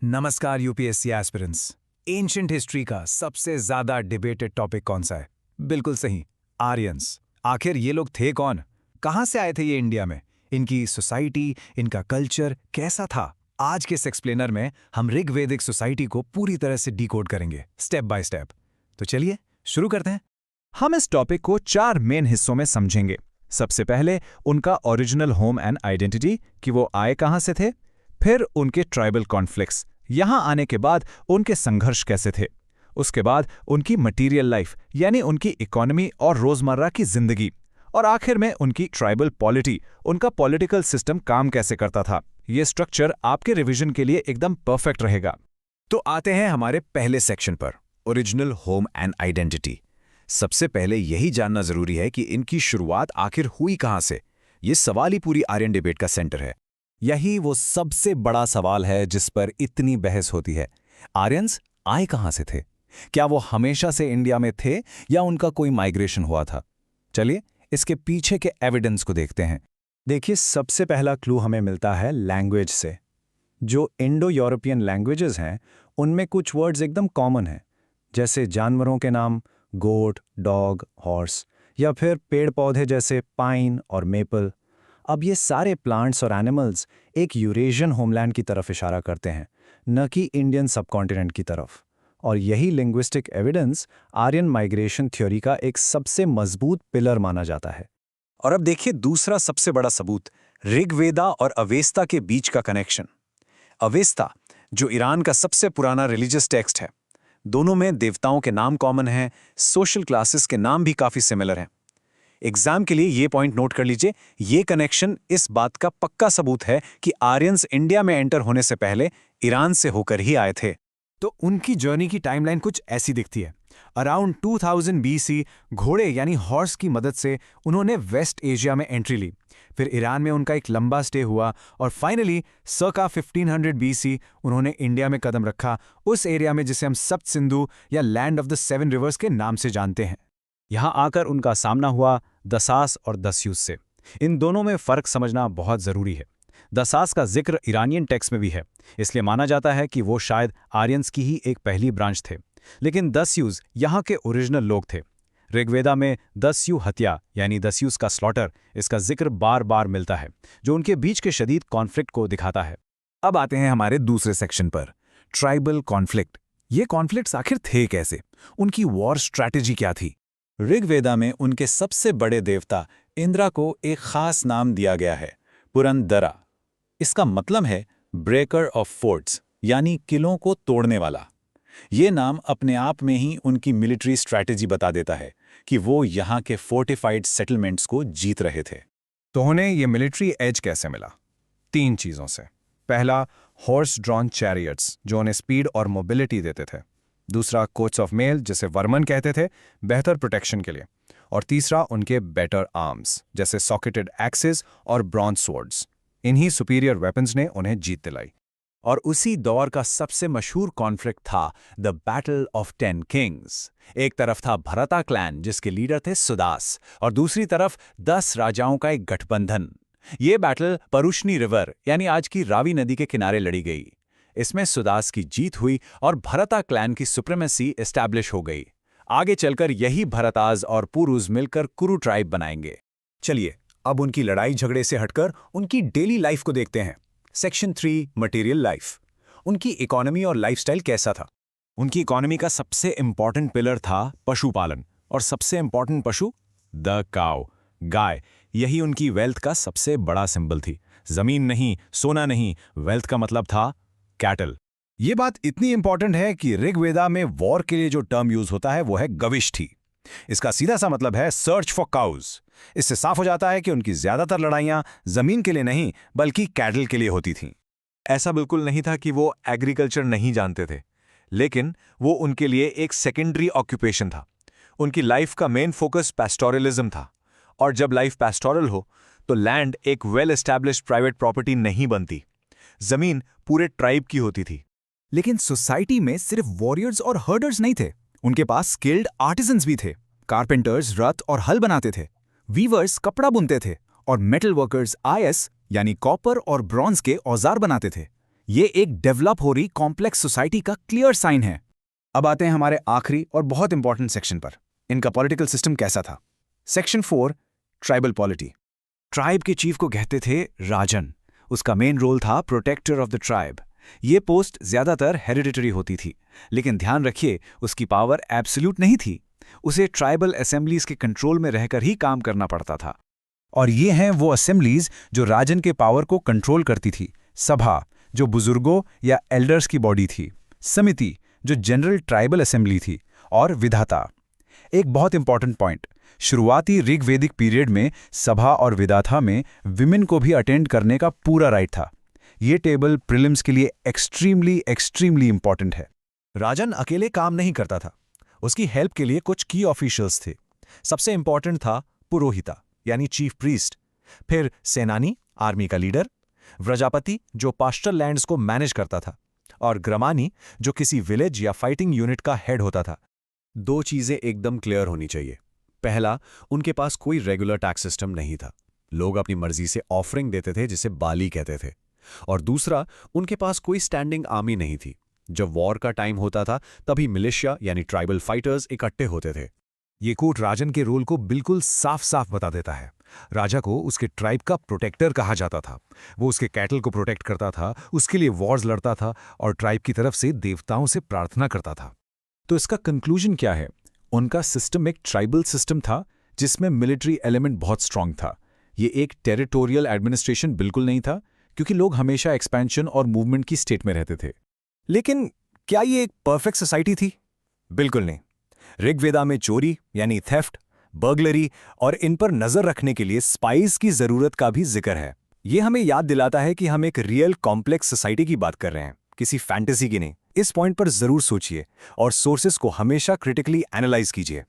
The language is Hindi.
नमस्कार यूपीएससी एस्पिरेंट्स। एंशिएंट हिस्ट्री का सबसे ज्यादा डिबेटेड टॉपिक कौन सा है? बिल्कुल सही, आर्यंस। आखिर ये लोग थे कौन? कहां से आए थे ये इंडिया में? इनकी सोसाइटी, इनका कल्चर कैसा था? आज के इस एक्सप्लेनर में हम ऋग्वेदिक सोसाइटी को पूरी तरह से डिकोड करेंगे, स्टेप बाय स्टेप। तो चलिए शुरू करते हैं। हम इस टॉपिक को 4 मेन हिस्सों में समझेंगे। सबसे पहले उनका ओरिजिनल होम एंड आइडेंटिटी, कि वो आए कहां से थे। फिर उनके ट्राइबल कॉन्फ्लिक्ट्स, यहां आने के बाद उनके संघर्ष कैसे थे। उसके बाद उनकी मटीरियल लाइफ, यानी उनकी इकोनॉमी और रोजमर्रा की जिंदगी। और आखिर में उनकी ट्राइबल पॉलिटी, उनका पॉलिटिकल सिस्टम काम कैसे करता था। ये स्ट्रक्चर आपके रिवीजन के लिए एकदम परफेक्ट रहेगा। तो आते हैं हमारे पहले सेक्शन पर, ओरिजिनल होम एंड आइडेंटिटी। सबसे पहले यही जानना जरूरी है कि इनकी शुरुआत आखिर हुई कहां से। ये सवाल ही पूरी आर्यन डिबेट का सेंटर है। यही वो सबसे बड़ा सवाल है जिस पर इतनी बहस होती है। आर्यंस आए कहां से थे? क्या वो हमेशा से इंडिया में थे या उनका कोई माइग्रेशन हुआ था? चलिए इसके पीछे के एविडेंस को देखते हैं। देखिए, सबसे पहला क्लू हमें मिलता है लैंग्वेज से। जो इंडो यूरोपियन लैंग्वेजेस हैं, उनमें कुछ वर्ड्स एकदम कॉमन हैं, जैसे जानवरों के नाम गोट, डॉग, हॉर्स, या फिर पेड़ पौधे जैसे पाइन और मेपल। अब ये सारे प्लांट्स और एनिमल्स एक यूरेशियन होमलैंड की तरफ इशारा करते हैं, न कि इंडियन सबकॉन्टिनेंट की तरफ। और यही linguistic evidence Aryan migration theory का एक सबसे मजबूत पिलर माना जाता है। और अब देखिए दूसरा सबसे बड़ा सबूत, ऋग्वेदा और अवेस्ता के बीच का कनेक्शन। अवेस्ता, जो ईरान का सबसे पुराना रिलीजियस टेक्स्ट है, दोनों में देवताओं के नाम कॉमन हैं, सोशल क्लासेस के नाम भी काफी सिमिलर हैं। एग्जाम के लिए ये पॉइंट नोट कर लीजिए, ये कनेक्शन इस बात का पक्का सबूत है कि आर्यंस इंडिया में एंटर होने से पहले ईरान से होकर ही आए थे। तो उनकी जर्नी की टाइमलाइन कुछ ऐसी दिखती है। अराउंड 2000 बीसी घोड़े यानी हॉर्स की मदद से उन्होंने वेस्ट एशिया में एंट्री ली। फिर ईरान में उनका एक लंबा स्टे हुआ और फाइनली सर्का 1500 बीसी उन्होंने इंडिया में कदम रखा, उस एरिया में जिसे हम सप्त सिंधु या लैंड ऑफ द 7 रिवर्स के नाम से जानते हैं। यहां आकर उनका सामना हुआ दसास और दस्यूस से। इन दोनों में फर्क समझना बहुत जरूरी है। दसास का जिक्र ईरानियन टेक्स्ट में भी है, इसलिए माना जाता है कि वो शायद आर्यंस की ही एक पहली ब्रांच थे। लेकिन दस्यूस यहाँ के ओरिजिनल लोग थे। ऋग्वेदा में दस्यु हत्या यानी दस्यूस का स्लॉटर, इसका जिक्र बार बार मिलता है, जो उनके बीच के शदीद कॉन्फ्लिक्ट को दिखाता है। अब आते हैं हमारे दूसरे सेक्शन पर, ट्राइबल कॉन्फ्लिक्ट। ये कॉन्फ्लिक्ट्स आखिर थे कैसे? उनकी वॉर स्ट्रैटेजी क्या थी? ऋग्वेदा में उनके सबसे बड़े देवता इंद्रा को एक खास नाम दिया गया है, पुरंदरा। इसका मतलब है ब्रेकर ऑफ फोर्ट्स, यानी किलों को तोड़ने वाला। ये नाम अपने आप में ही उनकी मिलिट्री स्ट्रैटेजी बता देता है कि वो यहाँ के फोर्टिफाइड सेटलमेंट्स को जीत रहे थे। तो उन्हें ये मिलिट्री एज कैसे मिला? 3 चीज़ों से। पहला, हॉर्स ड्रॉन चैरियट्स जो उन्हें स्पीड और मोबिलिटी देते थे। दूसरा, कोट्स ऑफ मेल जिसे वर्मन कहते थे, बेहतर प्रोटेक्शन के लिए। और तीसरा, उनके बेटर आर्म्स जैसे सॉकेटेड एक्सेस और ब्रॉन्ज स्वॉर्ड्स। इन्हीं सुपीरियर वेपन्स ने उन्हें जीत दिलाई। और उसी दौर का सबसे मशहूर कॉन्फ्लिक्ट था द बैटल ऑफ 10 किंग्स। एक तरफ था भरता क्लैन जिसके लीडर थे सुदास, और दूसरी तरफ 10 राजाओं का एक गठबंधन। ये बैटल परुष्णी रिवर यानी आज की रावी नदी के किनारे लड़ी गई। इसमें सुदास की जीत हुई और भरता क्लैन की सुप्रीमेसी एस्टैब्लिश हो गई। आगे चलकर यही भरताज और पुरुष मिलकर कुरु ट्राइब बनाएंगे। चलिए अब उनकी लड़ाई झगड़े से हटकर उनकी डेली लाइफ को देखते हैं। Section 3, material life. उनकी इकोनॉमी और लाइफस्टाइल कैसा था? उनकी इकोनॉमी का सबसे इंपॉर्टेंट पिलर था पशुपालन, और सबसे इंपॉर्टेंट पशु द काउ, गाय। यही उनकी वेल्थ का सबसे बड़ा सिंबल थी। जमीन नहीं, सोना नहीं, वेल्थ का मतलब था कैटल। ये बात इतनी इंपॉर्टेंट है कि ऋग्वेदा में वॉर के लिए जो टर्म यूज होता है वो है गविष्ठी। इसका सीधा सा मतलब है सर्च फॉर काउज। इससे साफ हो जाता है कि उनकी ज्यादातर लड़ाइयां जमीन के लिए नहीं बल्कि कैटल के लिए होती थीं। ऐसा बिल्कुल नहीं था कि वो एग्रीकल्चर नहीं जानते थे, लेकिन वो उनके लिए एक सेकेंडरी ऑक्यूपेशन था। उनकी लाइफ का मेन फोकस पैस्टोरलिज्म था, और जब लाइफ पैस्टोरल हो तो लैंड एक वेल एस्टैब्लिश्ड प्राइवेट प्रॉपर्टी नहीं बनती, जमीन पूरे ट्राइब की होती थी। लेकिन सोसाइटी में सिर्फ वॉरियर्स और हर्डर्स नहीं थे, उनके पास स्किल्ड आर्टिजन्स भी थे। कारपेंटर्स रथ और हल बनाते थे, वीवर्स कपड़ा बुनते थे, और मेटल वर्कर्स आयस यानी कॉपर और ब्रॉन्ज के औजार बनाते थे। ये एक डेवलप हो रही कॉम्प्लेक्स सोसाइटी का क्लियर साइन है। अब आते हैं हमारे आखिरी और बहुत इंपॉर्टेंट सेक्शन पर। इनका पॉलिटिकल सिस्टम कैसा था? Section 4, tribal polity. ट्राइब के चीफ को कहते थे राजन। उसका मेन रोल था प्रोटेक्टर ऑफ द ट्राइब। ये पोस्ट ज्यादातर हेरिडिटरी होती थी, लेकिन ध्यान रखिए उसकी पावर एब्सोल्यूट नहीं थी। उसे ट्राइबल असेंबलीज के कंट्रोल में रहकर ही काम करना पड़ता था। और ये हैं वो असेंबलीज जो राजन के पावर को कंट्रोल करती थी। सभा, जो बुजुर्गों या एल्डर्स की बॉडी थी। समिति, जो जनरल ट्राइबल असेंबली थी। और विधाता। एक बहुत इंपॉर्टेंट पॉइंट, शुरुआती ऋग्वेदिक पीरियड में सभा और विधाता में विमेन को भी अटेंड करने का पूरा राइट था। ये टेबल प्रीलिम्स के लिए एक्सट्रीमली इंपॉर्टेंट है। राजन अकेले काम नहीं करता था, उसकी हेल्प के लिए कुछ की ऑफिशियल्स थे। सबसे इंपॉर्टेंट था पुरोहिता यानी चीफ प्रीस्ट, फिर सेनानी, आर्मी का लीडर, व्रजापति जो पास्चर लैंड्स को मैनेज करता था, और ग्रामानी जो किसी विलेज या फाइटिंग यूनिट का हेड होता था। 2 चीजें एकदम क्लियर होनी चाहिए। पहला, उनके पास कोई रेगुलर टैक्स सिस्टम नहीं था। लोग अपनी मर्जी से ऑफरिंग देते थे, जिसे बाली कहते थे। और दूसरा, उनके पास कोई स्टैंडिंग आर्मी नहीं थी। जब वॉर का टाइम होता था तभी मिलिशिया यानी ट्राइबल फाइटर्स इकट्ठे होते थे। ये कोट राजन के रोल को बिल्कुल साफ साफ बता देता है। राजा को उसके ट्राइब का प्रोटेक्टर कहा जाता था। वो उसके कैटल को प्रोटेक्ट करता था, उसके लिए वॉर्स लड़ता था और ट्राइब की तरफ से देवताओं से प्रार्थना करता था। तो इसका कंक्लूजन क्या है? उनका सिस्टम एक ट्राइबल सिस्टम था जिसमें मिलिट्री एलिमेंट बहुत स्ट्रांग था। ये एक टेरिटोरियल एडमिनिस्ट्रेशन बिल्कुल नहीं था, क्योंकि लोग हमेशा एक्सपेंशन और मूवमेंट की स्टेट में रहते थे। लेकिन क्या ये एक परफेक्ट सोसाइटी थी? बिल्कुल नहीं। ऋग्वेदा में चोरी यानी थेफ्ट, बर्गलरी और इन पर नजर रखने के लिए स्पाइस की जरूरत का भी जिक्र है। ये हमें याद दिलाता है कि हम एक रियल कॉम्प्लेक्स सोसाइटी की बात कर रहे हैं, किसी फैंटेसी की नहीं। इस पॉइंट पर जरूर सोचिए और सोर्सेस को हमेशा क्रिटिकली एनालाइज कीजिए।